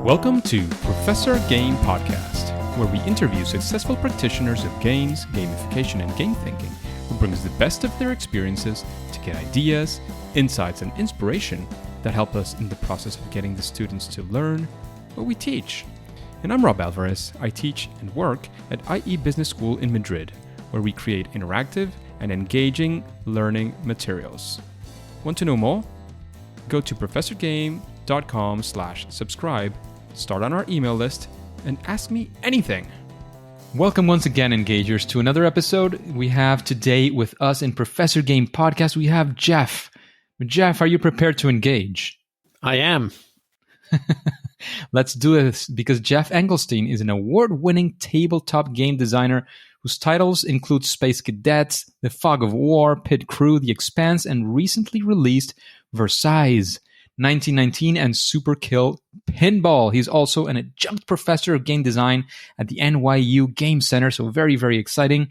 Welcome to Professor Game Podcast, where we interview successful practitioners of games, gamification, and game thinking who brings the best of their experiences to get ideas, insights, and inspiration that help us in the process of getting the students to learn what we teach. And I'm Rob Alvarez. I teach and work at IE Business School in Madrid, where we create interactive and engaging learning materials. Want to know more? Go to professorgame.com/subscribe, start on our email list, and ask me anything. Welcome once again, Engagers, to another episode. We have today with us in Professor Game Podcast, we have Geoff. Geoff, are you prepared to engage? I am. Let's do this, because Geoff Engelstein is an award-winning tabletop game designer whose titles include Space Cadets, The Fog of War, Pit Crew, The Expanse, and recently released Versailles, 1919, and Super Skill Pinball. He's also an adjunct professor of game design at the NYU Game Center, so very, very exciting.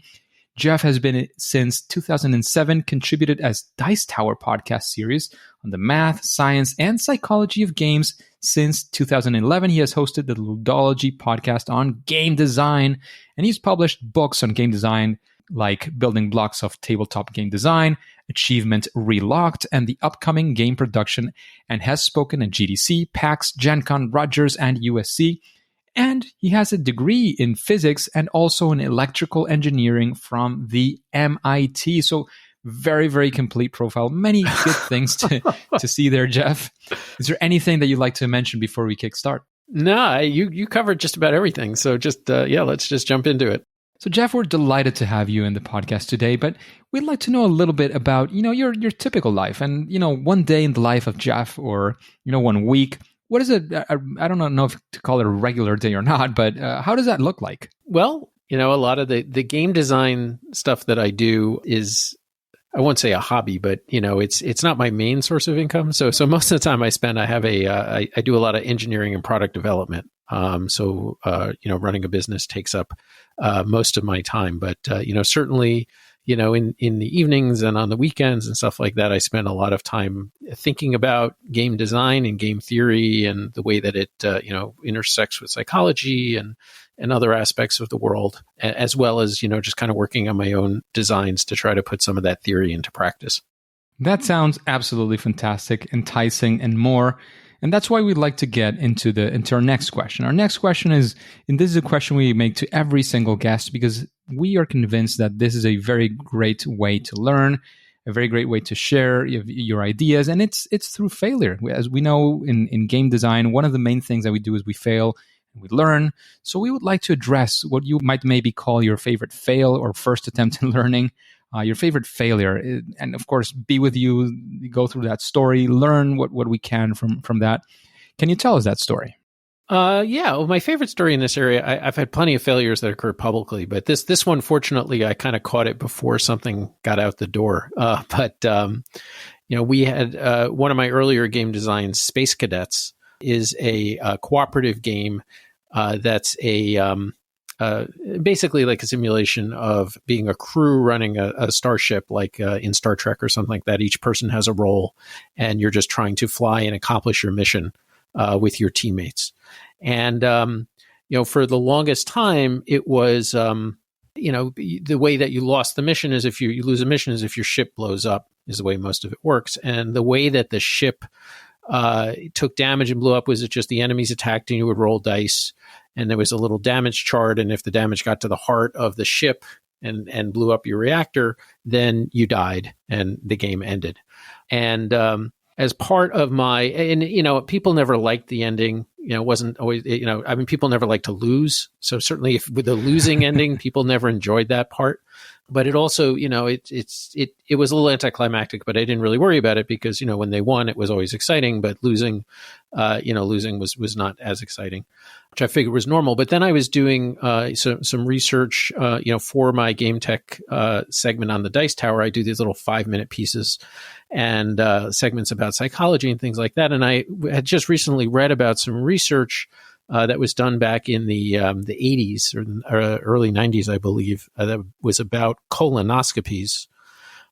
Geoff has been, since 2007, contributed as Dice Tower podcast series on the math, science, and psychology of games. Since 2011, he has hosted the Ludology podcast on game design, and he's published books on game design like Building Blocks of Tabletop Game Design, Achievement Relocked, and the upcoming game production, and has spoken at GDC, PAX, Gencon, Rutgers, and USC. And he has a degree in physics and also in electrical engineering from the MIT. So very, very complete profile. Many good things to see there, Geoff. Is there anything that you'd like to mention before we kickstart? No, you covered just about everything. So let's just jump into it. So Geoff, we're delighted to have you in the podcast today, but we'd like to know a little bit about, your typical life and, one day in the life of Geoff, or, 1 week. What is it? I don't know if to call it a regular day or not, but how does that look like? Well, a lot of the game design stuff that I do is, I won't say a hobby, but it's not my main source of income. So most of the time I spend, I do a lot of engineering and product development. Running a business takes up most of my time. But certainly, in the evenings and on the weekends and stuff like that, I spend a lot of time thinking about game design and game theory and the way that it intersects with psychology and other aspects of the world, as well as just kind of working on my own designs to try to put some of that theory into practice. That sounds absolutely fantastic, enticing, and more. And that's why we'd like to get into our next question. Our next question is, and this is a question we make to every single guest, because we are convinced that this is a very great way to learn, a very great way to share your ideas, and it's through failure. As we know in game design, one of the main things that we do is we fail and we learn. So we would like to address what you might maybe call your favorite fail or first attempt in learning. Your favorite failure, and of course, be with you, go through that story, learn what we can from that. Can you tell us that story? Well, my favorite story in this area, I've had plenty of failures that occurred publicly, but this one, fortunately, I kind of caught it before something got out the door. We had one of my earlier game designs, Space Cadets, is a cooperative game that's basically like a simulation of being a crew running a starship, like in Star Trek or something like that. Each person has a role, and you're just trying to fly and accomplish your mission with your teammates. And for the longest time, it was the way that you lost the mission is if you lose a mission is if your ship blows up, is the way most of it works. And the way that the ship took damage and blew up was it just the enemies attacked and you would roll dice, and there was a little damage chart, and if the damage got to the heart of the ship and blew up your reactor, then you died and the game ended. And as part of people never liked the ending. It wasn't always, people never like to lose. So certainly with the losing ending, people never enjoyed that part. But it also, it was a little anticlimactic, but I didn't really worry about it because, when they won, it was always exciting, but losing was not as exciting, which I figured was normal. But then I was doing some research, for my game tech segment on the Dice Tower. I do these little 5-minute pieces and segments about psychology and things like that. And I had just recently read about some research that was done back in the 80s or early 90s, I believe, that was about colonoscopies.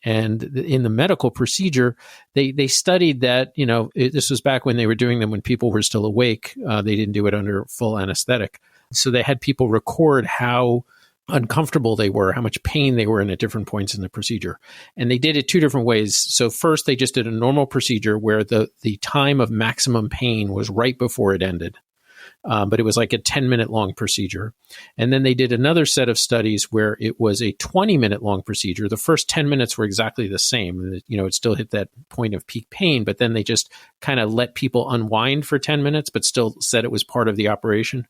And in the medical procedure, they studied that, this was back when they were doing them when people were still awake. They didn't do it under full anesthetic. So they had people record how uncomfortable they were, how much pain they were in at different points in the procedure. And they did it two different ways. So first, they just did a normal procedure where the time of maximum pain was right before it ended. But it was like a 10-minute long procedure. And then they did another set of studies where it was a 20-minute long procedure. The first 10 minutes were exactly the same. It still hit that point of peak pain, but then they just kind of let people unwind for 10 minutes, but still said it was part of the operation.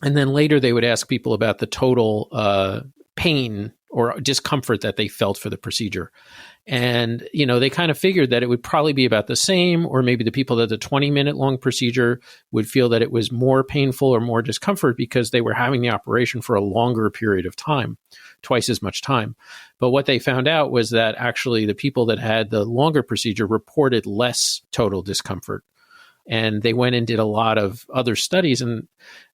And then later they would ask people about the total pain or discomfort that they felt for the procedure. And, they kind of figured that it would probably be about the same, or maybe the people that the 20-minute long procedure would feel that it was more painful or more discomfort because they were having the operation for a longer period of time, twice as much time. But what they found out was that actually the people that had the longer procedure reported less total discomfort. And they went and did a lot of other studies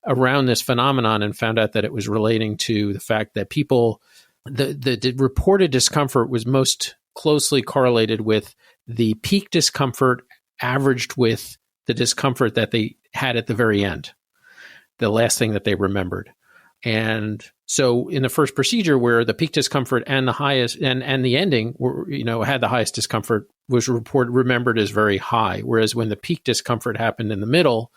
around this phenomenon and found out that it was relating to the fact that people, the reported discomfort was most closely correlated with the peak discomfort averaged with the discomfort that they had at the very end, the last thing that they remembered. And so in the first procedure where the peak discomfort and the highest and the ending were, had the highest discomfort was remembered as very high. Whereas when the peak discomfort happened in the middle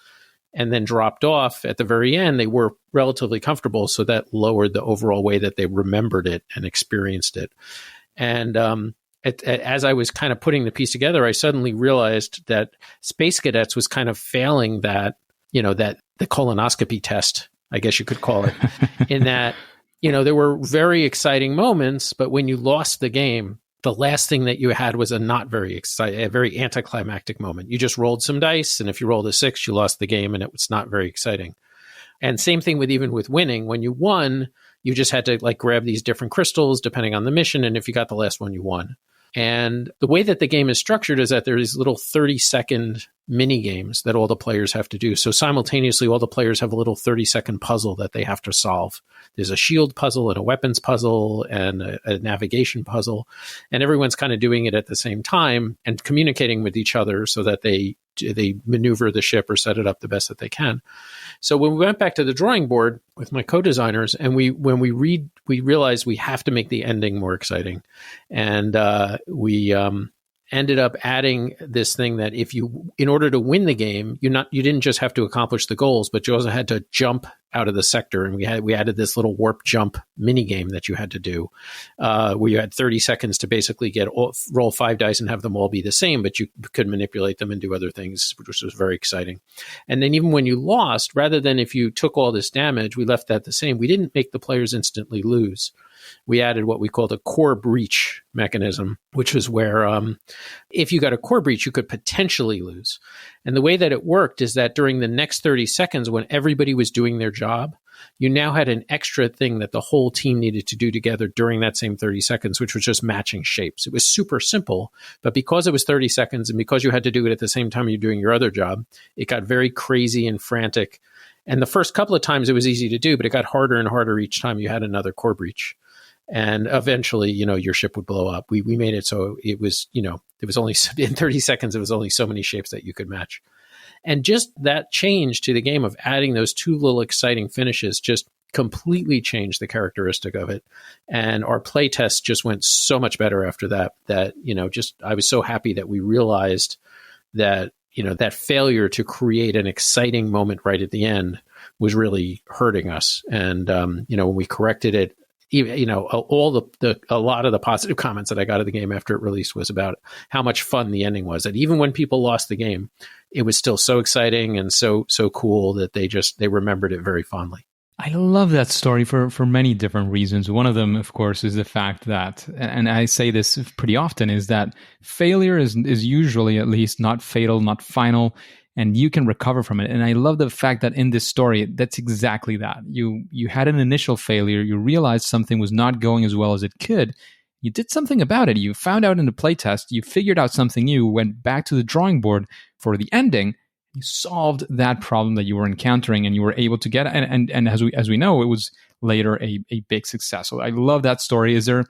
and then dropped off at the very end, they were relatively comfortable. So that lowered the overall way that they remembered it and experienced it. And as I was kind of putting the piece together, I suddenly realized that Space Cadets was kind of failing that the colonoscopy test, I guess you could call it, in that, there were very exciting moments, but when you lost the game, the last thing that you had was a not very exciting, a very anticlimactic moment. You just rolled some dice, and if you rolled a 6, you lost the game, and it was not very exciting. And same thing even with winning. When you won, you just had to grab these different crystals depending on the mission, and if you got the last one, you won. And the way that the game is structured is that there are these little 30-second mini games that all the players have to do. So simultaneously, all the players have a little 30-second puzzle that they have to solve. There's a shield puzzle and a weapons puzzle and a navigation puzzle. And everyone's kind of doing it at the same time and communicating with each other so that they maneuver the ship or set it up the best that they can. So when we went back to the drawing board with my co-designers, and we realized we have to make the ending more exciting. And we ended up adding this thing that in order to win the game, you didn't just have to accomplish the goals, but you also had to jump out of the sector. And we added this little warp jump mini game that you had to do, where you had 30 seconds to basically roll 5 dice and have them all be the same, but you could manipulate them and do other things, which was very exciting. And then even when you lost, rather than if you took all this damage, we left that the same. We didn't make the players instantly lose. We added what we called a core breach mechanism, which was where if you got a core breach, you could potentially lose. And the way that it worked is that during the next 30 seconds, when everybody was doing their job, you now had an extra thing that the whole team needed to do together during that same 30 seconds, which was just matching shapes. It was super simple, but because it was 30 seconds and because you had to do it at the same time you're doing your other job, it got very crazy and frantic. And the first couple of times it was easy to do, but it got harder and harder each time you had another core breach. And eventually, your ship would blow up. We made it so it was, it was only in 30 seconds, it was only so many shapes that you could match. And just that change to the game of adding those two little exciting finishes just completely changed the characteristic of it. And our play test just went so much better after that, I was so happy that we realized that, that failure to create an exciting moment right at the end was really hurting us. And, when we corrected it, even, a lot of the positive comments that I got of the game after it released was about how much fun the ending was. And even when people lost the game, it was still so exciting and so cool that they remembered it very fondly. I love that story for many different reasons. One of them, of course, is the fact that, and I say this pretty often, is that failure is usually at least not fatal, not final, and you can recover from it. And I love the fact that in this story, that's exactly that. You had an initial failure. You realized something was not going as well as it could. You did something about it. You found out in the playtest. You figured out something new, went back to the drawing board for the ending. You solved that problem that you were encountering, and you were able to get. And as we know, it was later a big success. So I love that story. Is there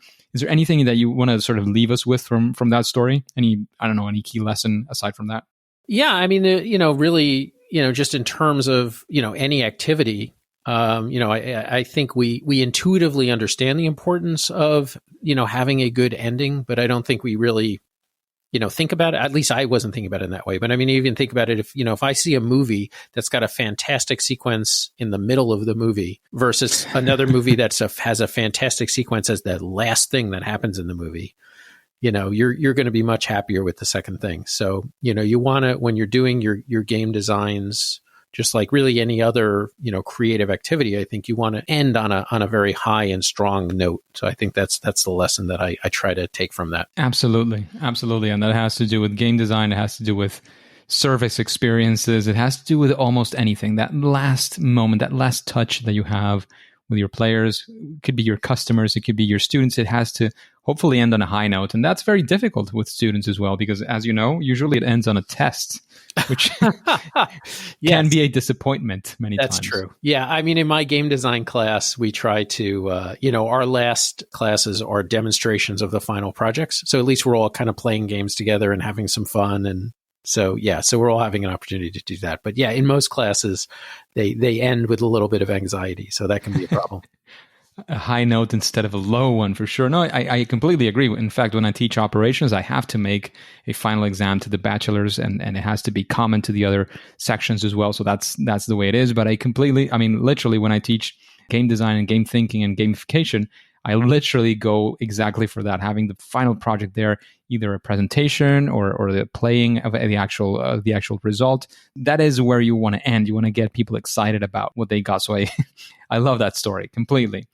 anything that you want to sort of leave us with from that story? Any key lesson aside from that? Yeah, I mean, really, just in terms of, any activity, I think we intuitively understand the importance of, having a good ending, but I don't think we really, think about it. At least I wasn't thinking about it in that way. But I mean, even think about it if I see a movie that's got a fantastic sequence in the middle of the movie versus another movie has a fantastic sequence as the last thing that happens in the movie, you're going to be much happier with the second thing. So, you want to, when you're doing your game designs, just like really any other, creative activity, I think you want to end on a very high and strong note. So I think that's the lesson that I try to take from that. Absolutely. Absolutely. And that has to do with game design. It has to do with service experiences. It has to do with almost anything. That last moment, that last touch that you have with your players, it could be your customers, it could be your students. It has to hopefully end on a high note. And that's very difficult with students as well, because as you know, usually it ends on a test, which can be a disappointment many times. That's true. Yeah. I mean, in my game design class, we try to, our last classes are demonstrations of the final projects. So at least we're all kind of playing games together and having some fun. And so we're all having an opportunity to do that. But yeah, in most classes, they end with a little bit of anxiety. So that can be a problem. A high note instead of a low one, for sure. No, I completely agree. In fact, when I teach operations, I have to make a final exam to the bachelors, and it has to be common to the other sections as well. So that's the way it is. But literally, when I teach game design and game thinking and gamification, I literally go exactly for that, having the final project there, either a presentation or the playing of the actual result. That is where you want to end. You want to get people excited about what they got. So I love that story completely.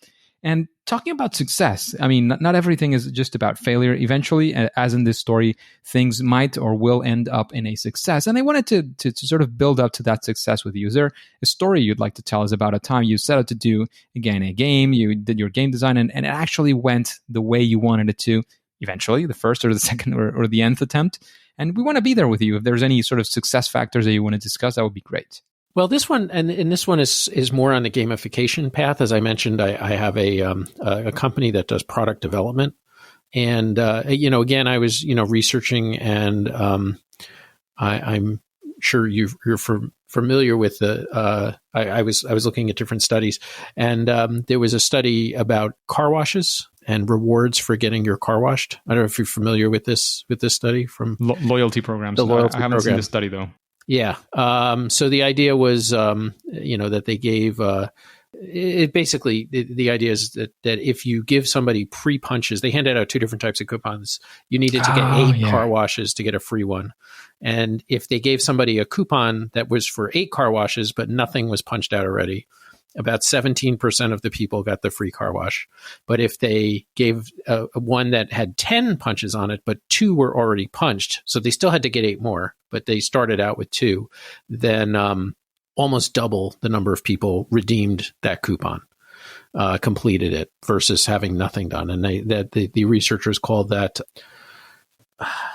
And talking about success, I mean, not everything is just about failure. Eventually, as in this story, things might or will end up in a success. And I wanted to sort of build up to that success with you. Is there a story you'd like to tell us about a time you set out to do, again, a game, you did your game design, and it actually went the way you wanted it to, eventually, the first or the second or the nth attempt? And we want to be there with you. If there's any sort of success factors that you want to discuss, that would be great. Well, this one this one is more on the gamification path. As I mentioned, I have a company that does product development, and again, I was researching, and I'm sure you're familiar with the. I was looking at different studies, and there was a study about car washes and rewards for getting your car washed. I don't know if you're familiar with this study from loyalty programs. I haven't seen the study though. Yeah. So the idea was, that they gave, it basically, the idea is that if you give somebody pre-punches, they handed out two different types of coupons. You needed to get 8 car washes to get a free one. And if they gave somebody a coupon that was for 8 car washes, but nothing was punched out already, about 17% of the people got the free car wash. But if they gave one that had 10 punches on it, but 2 were already punched, so they still had to get 8 more, but they started out with 2, then almost double the number of people redeemed that coupon, completed it, versus having nothing done. And the researchers called that...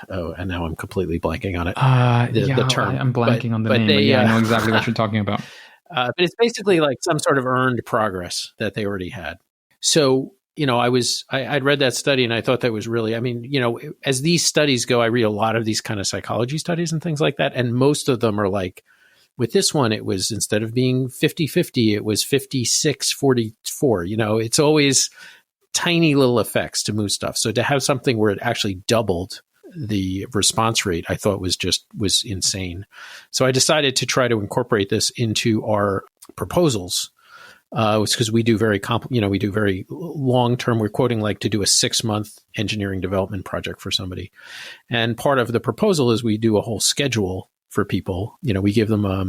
and now I'm completely blanking on it. The term. I'm blanking on the name. But I know exactly what you're talking about. But it's basically like some sort of earned progress that they already had. So, I'd read that study and I thought that was really, as these studies go, I read a lot of these kind of psychology studies and things like that. And most of them are like, with this one, it was, instead of being 50-50, it was 56-44. It's always tiny little effects to move stuff. So to have something where it actually doubled the response rate, I thought was insane. So I decided to try to incorporate this into our proposals, because we do very long term. We're quoting like to do a 6-month engineering development project for somebody, and part of the proposal is we do a whole schedule for people. We give them a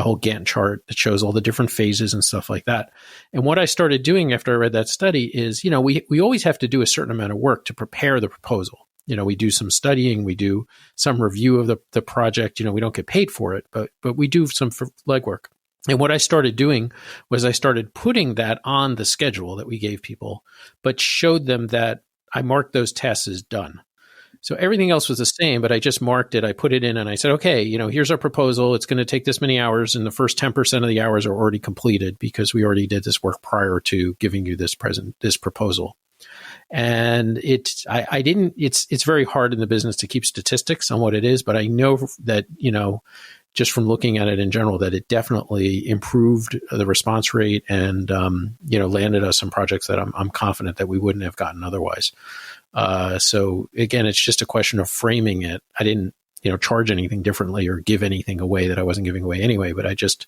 whole Gantt chart that shows all the different phases and stuff like that. And what I started doing after I read that study is, we always have to do a certain amount of work to prepare the proposal. We do some studying, we do some review of the project. We don't get paid for it, but we do some legwork. And what I started doing was I started putting that on the schedule that we gave people, but showed them that I marked those tasks as done. So everything else was the same, but I just marked it. I put it in and I said, okay, here's our proposal. It's going to take this many hours. And the first 10% of the hours are already completed because we already did this work prior to giving you this proposal. And it's very hard in the business to keep statistics on what it is, but I know that, just from looking at it in general, that it definitely improved the response rate and, landed us some projects that I'm confident that we wouldn't have gotten otherwise. So again, it's just a question of framing it. I didn't, charge anything differently or give anything away that I wasn't giving away anyway, but I just,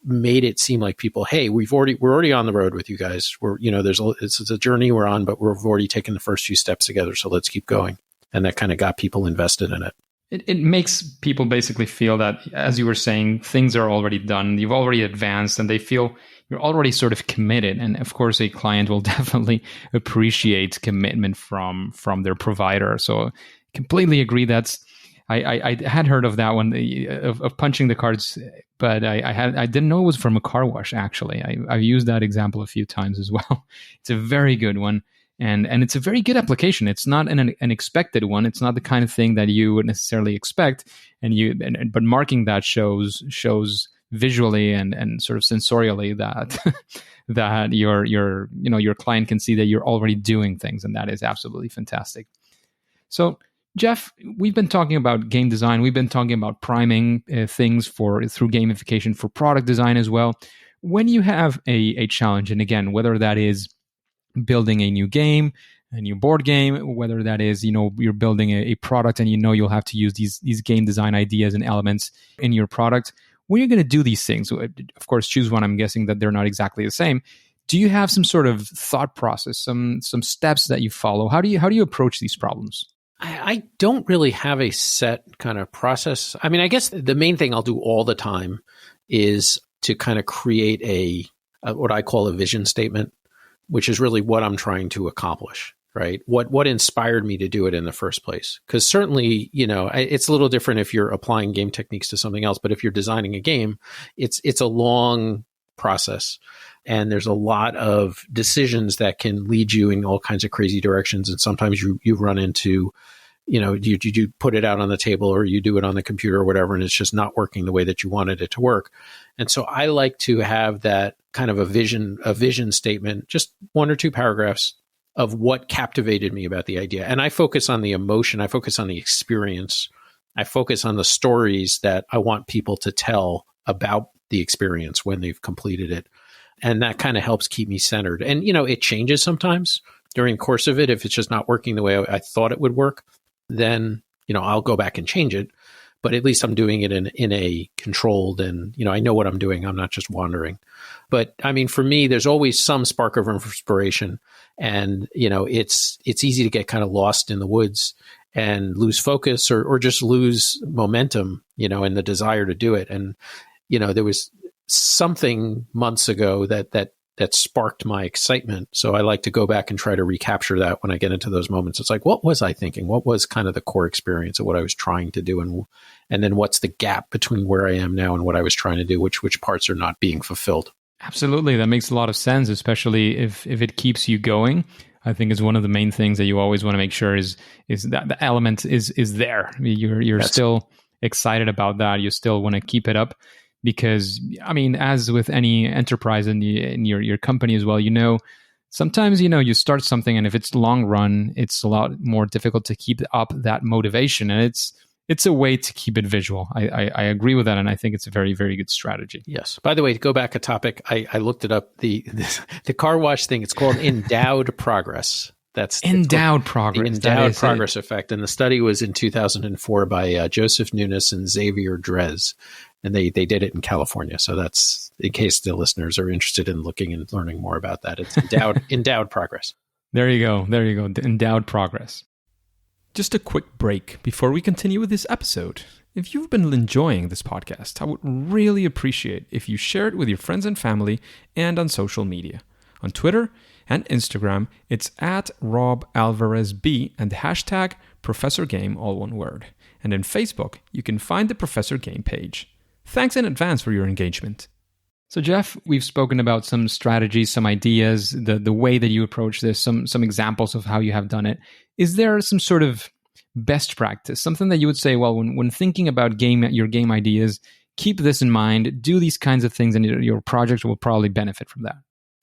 made it seem like people, hey, we're already on the road with you guys. It's a journey we're on, but we've already taken the first few steps together. So let's keep going. And that kind of got people invested in it. It makes people basically feel that, as you were saying, things are already done. You've already advanced and they feel you're already sort of committed. And of course, a client will definitely appreciate commitment from their provider. So completely agree. I had heard of that one, of punching the cards, but I didn't know it was from a car wash, actually. I've used that example a few times as well. It's a very good one. And it's a very good application. It's not an expected one. It's not the kind of thing that you would necessarily expect. But marking that shows visually and sort of sensorially that that your client can see that you're already doing things, and that is absolutely fantastic. So, Geoff, we've been talking about game design. We've been talking about priming things through gamification for product design as well. When you have a challenge, and again, whether that is building a new game, a new board game, whether that is, you're building a product and you'll have to use these game design ideas and elements in your product. When you're going to do these things, of course, choose one. I'm guessing that they're not exactly the same. Do you have some sort of thought process, some steps that you follow? How do you approach these problems? I don't really have a set kind of process. I mean, I guess the main thing I'll do all the time is to kind of create a what I call a vision statement, which is really what I'm trying to accomplish, right? What inspired me to do it in the first place? Because certainly, it's a little different if you're applying game techniques to something else, but if you're designing a game, it's a long process. And there's a lot of decisions that can lead you in all kinds of crazy directions. And sometimes you run into, you put it out on the table or you do it on the computer or whatever, and it's just not working the way that you wanted it to work. And so I like to have that kind of a vision statement, just 1 or 2 paragraphs of what captivated me about the idea. And I focus on the emotion. I focus on the experience. I focus on the stories that I want people to tell about the experience when they've completed it. And that kind of helps keep me centered. And, it changes sometimes during the course of it. If it's just not working the way I thought it would work, then, I'll go back and change it. But at least I'm doing it in a controlled and, I know what I'm doing. I'm not just wandering. But I mean, for me, there's always some spark of inspiration. And, it's easy to get kind of lost in the woods and lose focus or just lose momentum, and the desire to do it. And, there was something months ago that sparked my excitement. So I like to go back and try to recapture that when I get into those moments. It's like, what was I thinking? What was kind of the core experience of what I was trying to do? And then what's the gap between where I am now and what I was trying to do? Which parts are not being fulfilled? Absolutely. That makes a lot of sense, especially if it keeps you going. I think is one of the main things that you always want to make sure is that the element is there. You're still excited about that. You still want to keep it up. Because, I mean, as with any enterprise in your company as well, sometimes, you start something and if it's long run, it's a lot more difficult to keep up that motivation. And it's a way to keep it visual. I agree with that. And I think it's a very, very good strategy. Yes. By the way, to go back a topic, I looked it up, the car wash thing, it's called endowed progress. That's endowed progress. The endowed progress effect. And the study was in 2004 by Joseph Nunes and Xavier Drez. And they did it in California. So that's in case the listeners are interested in looking and learning more about that. It's endowed progress. There you go. Endowed progress. Just a quick break before we continue with this episode. If you've been enjoying this podcast, I would really appreciate if you share it with your friends and family and on social media. On Twitter and Instagram, it's @RobAlvarezB and the hashtag ProfessorGame, all one word. And in Facebook, you can find the Professor Game page. Thanks in advance for your engagement. So, Geoff, we've spoken about some strategies, some ideas, the way that you approach this, some examples of how you have done it. Is there some sort of best practice, something that you would say, well, when thinking about your game ideas, keep this in mind, do these kinds of things, and your project will probably benefit from that.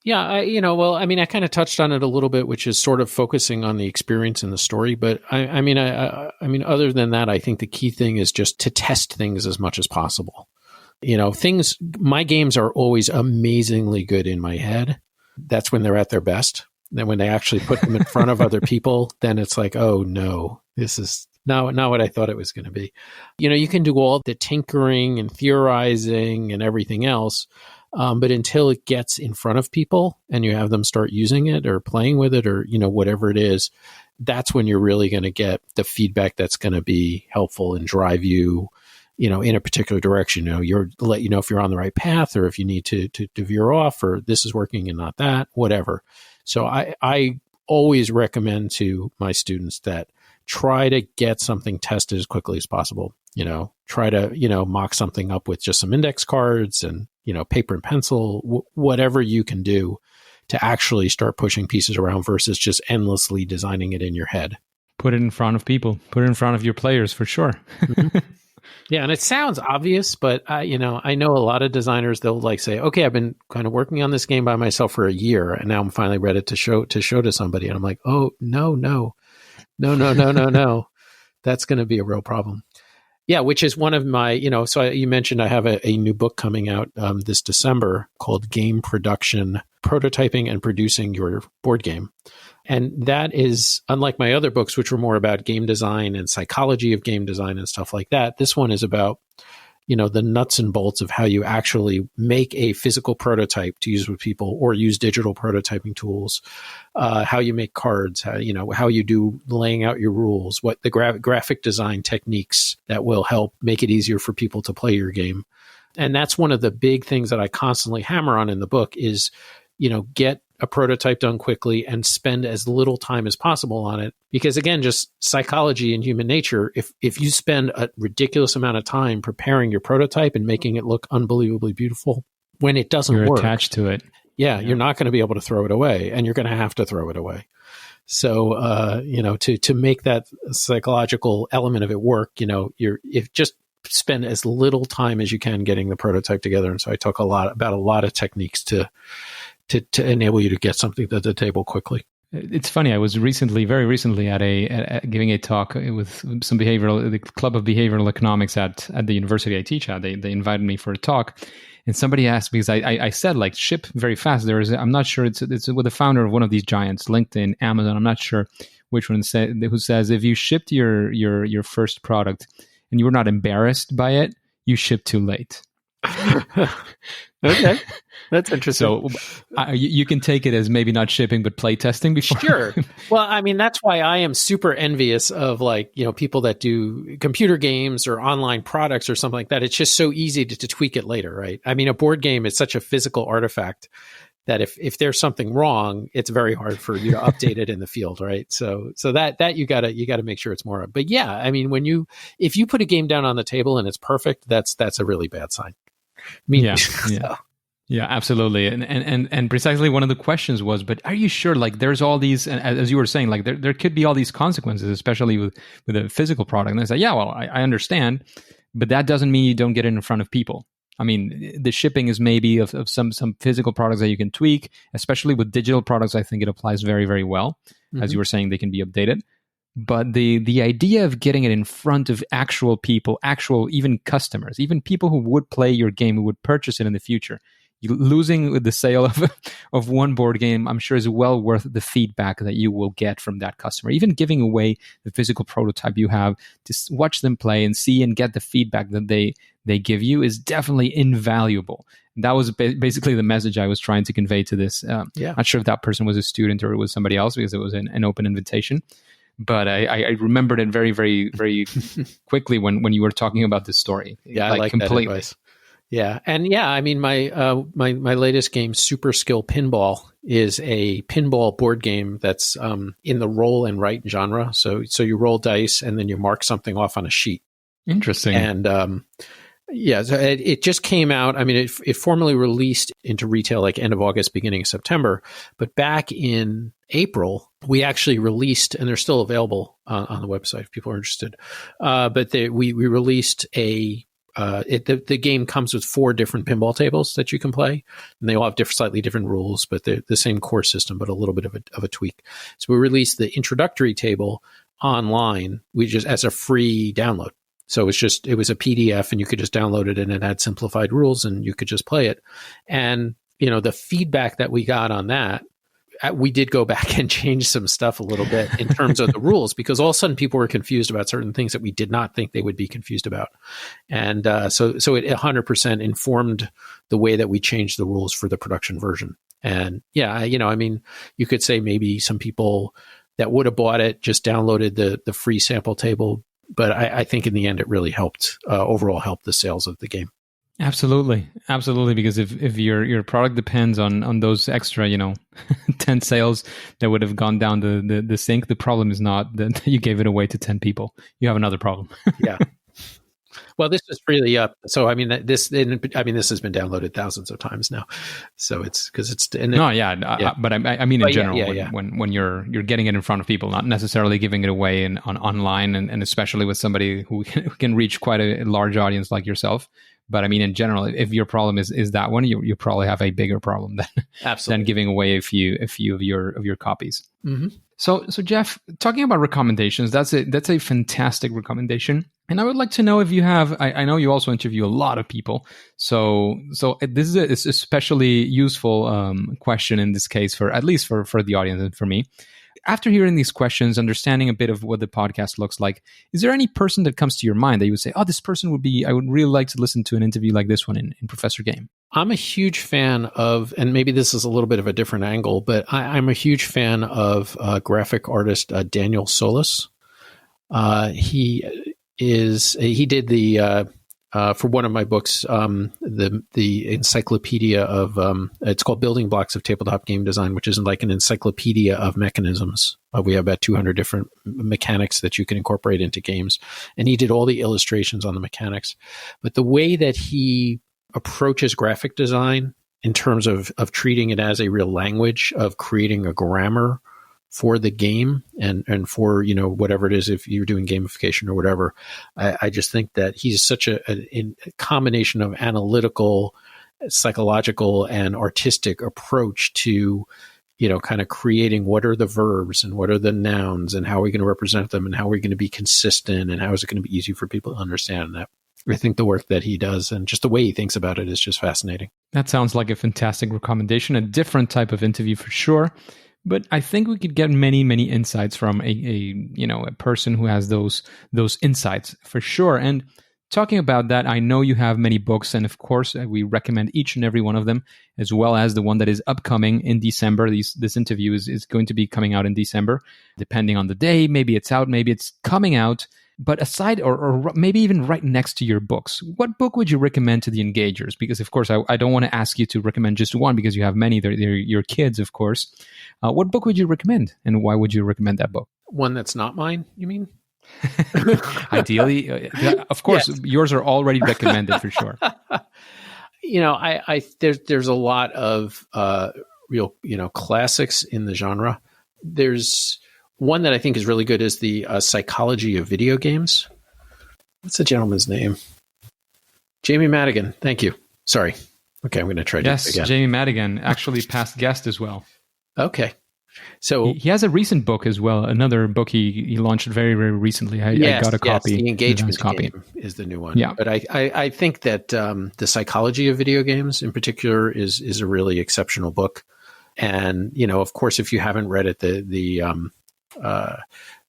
Yeah, I kind of touched on it a little bit, which is sort of focusing on the experience and the story. But I mean, other than that, I think the key thing is just to test things as much as possible. My games are always amazingly good in my head. That's when they're at their best. Then when they actually put them in front of other people, then it's like, oh no, this is not what I thought it was going to be. You can do all the tinkering and theorizing and everything else. But until it gets in front of people and you have them start using it or playing with it or, whatever it is, that's when you're really going to get the feedback that's going to be helpful and drive you, in a particular direction. You're let you know if you're on the right path or if you need to veer off or this is working and not that, whatever. So I always recommend to my students that try to get something tested as quickly as possible. Try to, mock something up with just some index cards and, paper and pencil, whatever you can do to actually start pushing pieces around versus just endlessly designing it in your head. Put it in front of people, put it in front of your players for sure. Mm-hmm. Yeah. And it sounds obvious, but I know a lot of designers, they'll say, okay, I've been kind of working on this game by myself for a year and now I'm finally ready to show to somebody. And I'm like, oh, no. That's going to be a real problem. Yeah, which is one of my, so you mentioned I have a new book coming out this December called Game Production, Prototyping and Producing Your Board Game. And that is, unlike my other books, which were more about game design and psychology of game design and stuff like that, this one is about, the nuts and bolts of how you actually make a physical prototype to use with people or use digital prototyping tools, how you make cards, how you do laying out your rules, what the graphic design techniques that will help make it easier for people to play your game. And that's one of the big things that I constantly hammer on in the book is, get a prototype done quickly and spend as little time as possible on it. Because again, just psychology and human nature, if you spend a ridiculous amount of time preparing your prototype and making it look unbelievably beautiful, when it doesn't work, you're attached to it. Yeah, you're not going to be able to throw it away and you're going to have to throw it away. So, to make that psychological element of it work, if just spend as little time as you can getting the prototype together. And so I talk about a lot of techniques to enable you to get something to the table quickly. It's funny. I was very recently at giving a talk with the Club of Behavioral Economics at the university I teach at. They invited me for a talk, and somebody asked because I said ship very fast. I'm not sure it's with the founder of one of these giants, LinkedIn, Amazon. I'm not sure which one who says if you shipped your first product and you were not embarrassed by it, you shipped too late. Okay, that's interesting. So you can take it as maybe not shipping, but play testing before. Sure. Well, I mean, that's why I am super envious of people that do computer games or online products or something like that. It's just so easy to tweak it later, right? I mean, a board game is such a physical artifact that if there's something wrong, it's very hard for you to update it in the field, right? So that you gotta make sure it's more. But yeah, I mean, if you put a game down on the table and it's perfect, that's a really bad sign. Yeah, absolutely. And precisely one of the questions was, but are you sure, there's all these, and as you were saying, there could be all these consequences, especially with a physical product. And I said, yeah, well, I understand, but that doesn't mean you don't get it in front of people. I mean, the shipping is maybe of some physical products that you can tweak, especially with digital products. I think it applies very, very well. Mm-hmm. As you were saying, they can be updated. But the idea of getting it in front of actual people, even customers, even people who would play your game, who would purchase it in the future, losing with the sale of one board game, I'm sure is well worth the feedback that you will get from that customer. Even giving away the physical prototype you have to watch them play and see and get the feedback that they give you is definitely invaluable. And that was basically the message I was trying to convey to this. Not sure if that person was a student or it was somebody else because it was an open invitation. But I remembered it very, very, very quickly when you were talking about this story. Yeah, I like completely. That advice. Yeah, and yeah, I mean, my latest game, Super Skill Pinball, is a pinball board game that's in the roll and write genre. So you roll dice and then you mark something off on a sheet. Interesting. And so it just came out. I mean, it formally released into retail end of August, beginning of September. But back in April, we actually released, and they're still available on the website if people are interested. But we released the game comes with 4 different pinball tables that you can play, and they all have slightly different rules, but they're the same core system, but a little bit of a tweak. So we released the introductory table online, as a free download. So it was a PDF, and you could just download it, and it had simplified rules, and you could just play it. And the feedback that we got on that, we did go back and change some stuff a little bit in terms of the rules, because all of a sudden people were confused about certain things that we did not think they would be confused about. And so it 100% informed the way that we changed the rules for the production version. And yeah, you could say maybe some people that would have bought it just downloaded the free sample table. But I think in the end, it really overall helped the sales of the game. Absolutely. Because if your product depends on those extra, 10 sales that would have gone down the sink, the problem is not that you gave it away to 10 people. You have another problem. Yeah. Well, this is really up. So, this has been downloaded thousands of times now. So it's because it's. But I mean, in general, when you're getting it in front of people, not necessarily giving it away online, and especially with somebody who can reach quite a large audience like yourself. But I mean, in general, if your problem is that one, you probably have a bigger problem than giving away a few of your copies. Mm-hmm. So Geoff, talking about recommendations, that's a fantastic recommendation. And I would like to know if you have. I know you also interview a lot of people, so this is a especially useful question in this case, at least for the audience and for me. After hearing these questions, understanding a bit of what the podcast looks like, is there any person that comes to your mind that you would say, this person I would really like to listen to an interview like this one in Professor Game? I'm a huge fan of, and maybe this is a little bit of a different angle, but I'm a huge fan of graphic artist Daniel Solis. He did the for one of my books, the encyclopedia of it's called Building Blocks of Tabletop Game Design, which is like an encyclopedia of mechanisms. We have about 200 different mechanics that you can incorporate into games, and he did all the illustrations on the mechanics. But the way that he approaches graphic design in terms of treating it as a real language, of creating a grammar for the game and for, whatever it is, if you're doing gamification or whatever, I just think that he's such a combination of analytical, psychological, and artistic approach to, kind of creating what are the verbs and what are the nouns and how are we going to represent them and how are we going to be consistent and how is it going to be easy for people to understand that. I think the work that he does and just the way he thinks about it is just fascinating. That sounds like a fantastic recommendation, a different type of interview for sure. But I think we could get many, many insights from a person who has those insights for sure. And talking about that, I know you have many books, and of course, we recommend each and every one of them, as well as the one that is upcoming in December. This interview is going to be coming out in December, depending on the day. Maybe it's out, maybe it's coming out. But aside, or maybe even right next to your books, what book would you recommend to the engagers? Because, of course, I don't want to ask you to recommend just one because you have many. They're your kids, of course. What book would you recommend, and why would you recommend that book? One that's not mine, you mean? Ideally, of course, yes. Yours are already recommended for sure. There's a lot of real, classics in the genre. There's one that I think is really good is the Psychology of Video Games. What's the gentleman's name? Jamie Madigan. Thank you. Sorry. Okay, I'm going to try to do it again. Yes, Jamie Madigan, actually past guest as well. Okay. So he has a recent book as well. Another book he launched very, very recently. I got a copy. The Engagement Game is the new one. Yeah. But I think that the Psychology of Video Games in particular is a really exceptional book. And, of course, if you haven't read it, the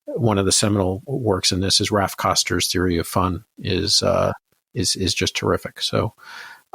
one of the seminal works in this is Ralph Koster's Theory of Fun is just terrific. So,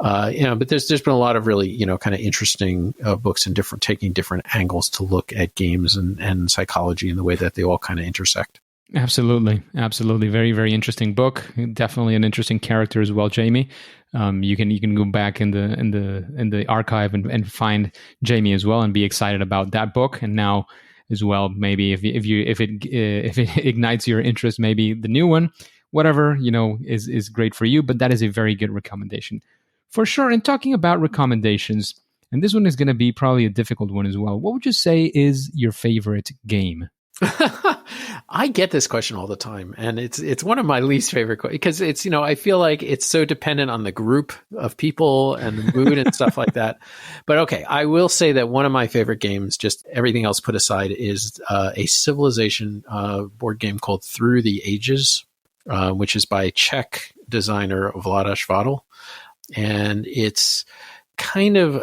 but there's been a lot of really, kind of interesting books and taking different angles to look at games and psychology and the way that they all kind of intersect. Absolutely. Very, very interesting book. Definitely an interesting character as well, Jamie. You can go back in the archive and find Jamie as well and be excited about that book. And now as well, maybe if it ignites your interest, maybe the new one, whatever, is great for you. But that is a very good recommendation for sure. And talking about recommendations, And this one is going to be probably a difficult one as well. What would you say is your favorite game? I get this question all the time, and it's one of my least favorite questions because it's, I feel like it's so dependent on the group of people and the mood and stuff like that. But okay, I will say that one of my favorite games, just everything else put aside, is a Civilization board game called Through the Ages, which is by Czech designer Vlaada Chvátil. And it's kind of,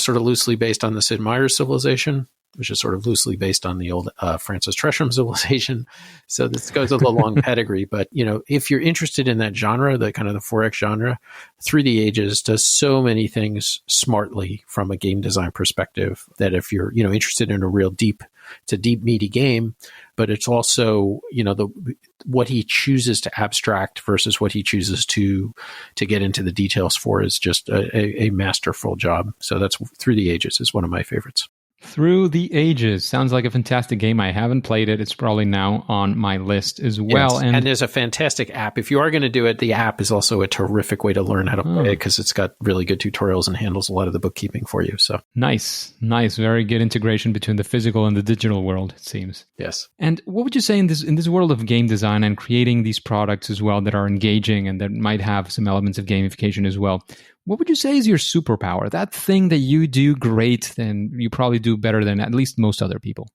sort of loosely based on the Sid Meier's Civilization, which is sort of loosely based on the old Francis Tresham Civilization. So this goes with a long pedigree. But, if you're interested in that genre, the kind of the 4X genre, Through the Ages does so many things smartly from a game design perspective that if you're, interested in a real deep meaty game, but it's also, what he chooses to abstract versus what he chooses to get into the details for is just a masterful job. So that's Through the Ages is one of my favorites. Through the Ages. Sounds like a fantastic game. I haven't played it. It's probably now on my list as well. Yes. And there's a fantastic app. If you are going to do it, the app is also a terrific way to learn how to play it because it's got really good tutorials and handles a lot of the bookkeeping for you. So Nice. Very good integration between the physical and the digital world, it seems. Yes. And what would you say in this world of game design and creating these products as well that are engaging and that might have some elements of gamification as well? What would you say is your superpower? That thing that you do great and you probably do better than at least most other people.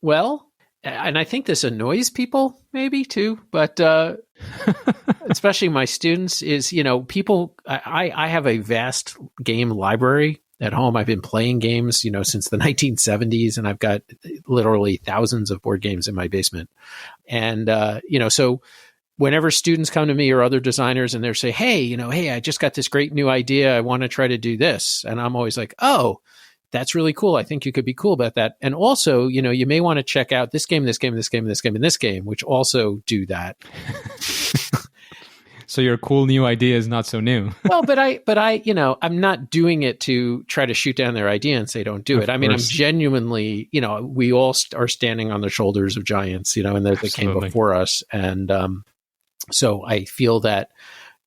Well, and I think this annoys people maybe too, but especially my students is, people, I have a vast game library at home. I've been playing games, since the 1970s, and I've got literally thousands of board games in my basement. And, so whenever students come to me or other designers and they say, hey, I just got this great new idea. I want to try to do this. And I'm always like, oh, that's really cool. I think you could be cool about that. And also, you may want to check out this game, this game, this game, this game, and this game, which also do that. So your cool new idea is not so new. Well, but I, I'm not doing it to try to shoot down their idea and say, don't do it. I mean, I'm genuinely, we all are standing on the shoulders of giants, and they came before us. And, so I feel that,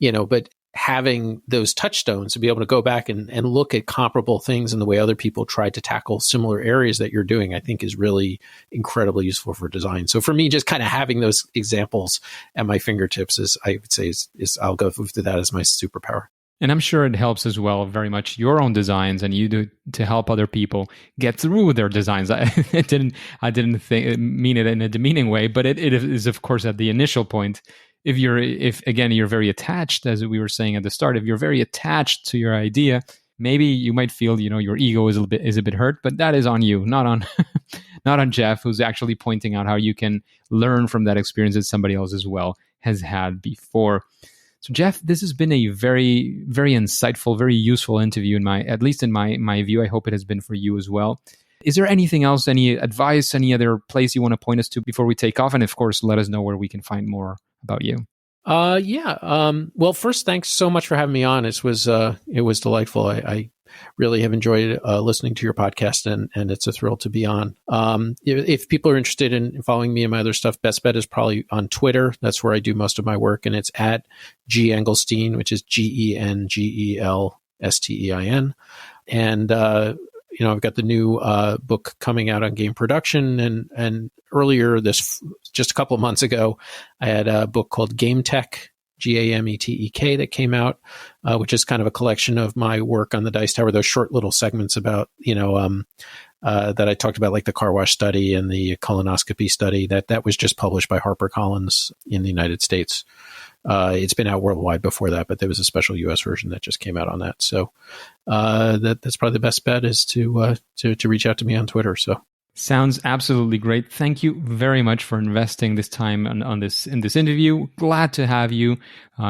but having those touchstones to be able to go back and look at comparable things and the way other people tried to tackle similar areas that you're doing, I think is really incredibly useful for design. So for me, just kind of having those examples at my fingertips I would say is I'll go through that as my superpower. And I'm sure it helps as well very much your own designs and you do to help other people get through their designs. I didn't mean it in a demeaning way, but it is of course at the initial point. If you're very attached, as we were saying at the start, if you're very attached to your idea, maybe you might feel, your ego is a bit hurt, but that is on you, not on Geoff, who's actually pointing out how you can learn from that experience that somebody else as well has had before. So Geoff, this has been a very, very insightful, very useful interview at least in my view. I hope it has been for you as well. Is there anything else, any advice, any other place you want to point us to before we take off? And of course, let us know where we can find more about you. Well, first, thanks so much for having me on. It was delightful. I really have enjoyed listening to your podcast, and it's a thrill to be on. If people are interested in following me and my other stuff, best bet is probably on Twitter. That's where I do most of my work, and it's at G Engelstein, which is GENGELSTEIN. And I've got the new book coming out on game production, and earlier just a couple of months ago, I had a book called Game Tech, GAMETEK, that came out, which is kind of a collection of my work on the Dice Tower, those short little segments about, that I talked about, like the car wash study and the colonoscopy study, that was just published by HarperCollins in the United States. It's been out worldwide before that, but there was a special U.S. version that just came out on that. So that's probably the best bet is to reach out to me on Twitter. So sounds absolutely great. Thank you very much for investing this time in this interview. Glad to have you.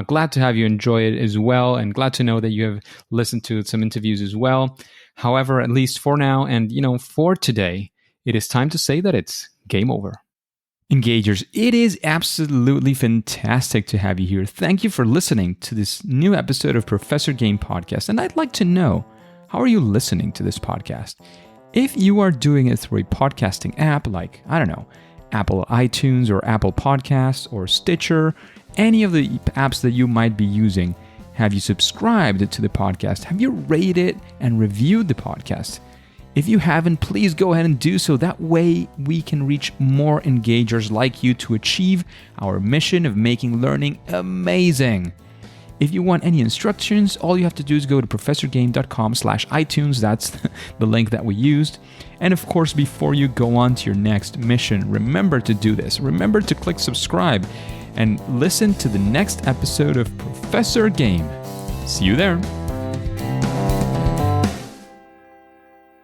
Glad to have you enjoy it as well, and glad to know that you have listened to some interviews as well. However, at least for now, and for today, it is time to say that it's game over. Engagers, it is absolutely fantastic to have you here. Thank you for listening to this new episode of Professor Game Podcast. And I'd like to know, how are you listening to this podcast? If you are doing it through a podcasting app like, Apple iTunes or Apple Podcasts or Stitcher, any of the apps that you might be using, Have you subscribed to the podcast? Have you rated and reviewed the podcast? If you haven't, please go ahead and do so. That way we can reach more engagers like you to achieve our mission of making learning amazing. If you want any instructions, all you have to do is go to professorgame.com/iTunes. That's the link that we used. And of course, before you go on to your next mission, remember to do this. Remember to click subscribe and listen to the next episode of Professor Game. See you there.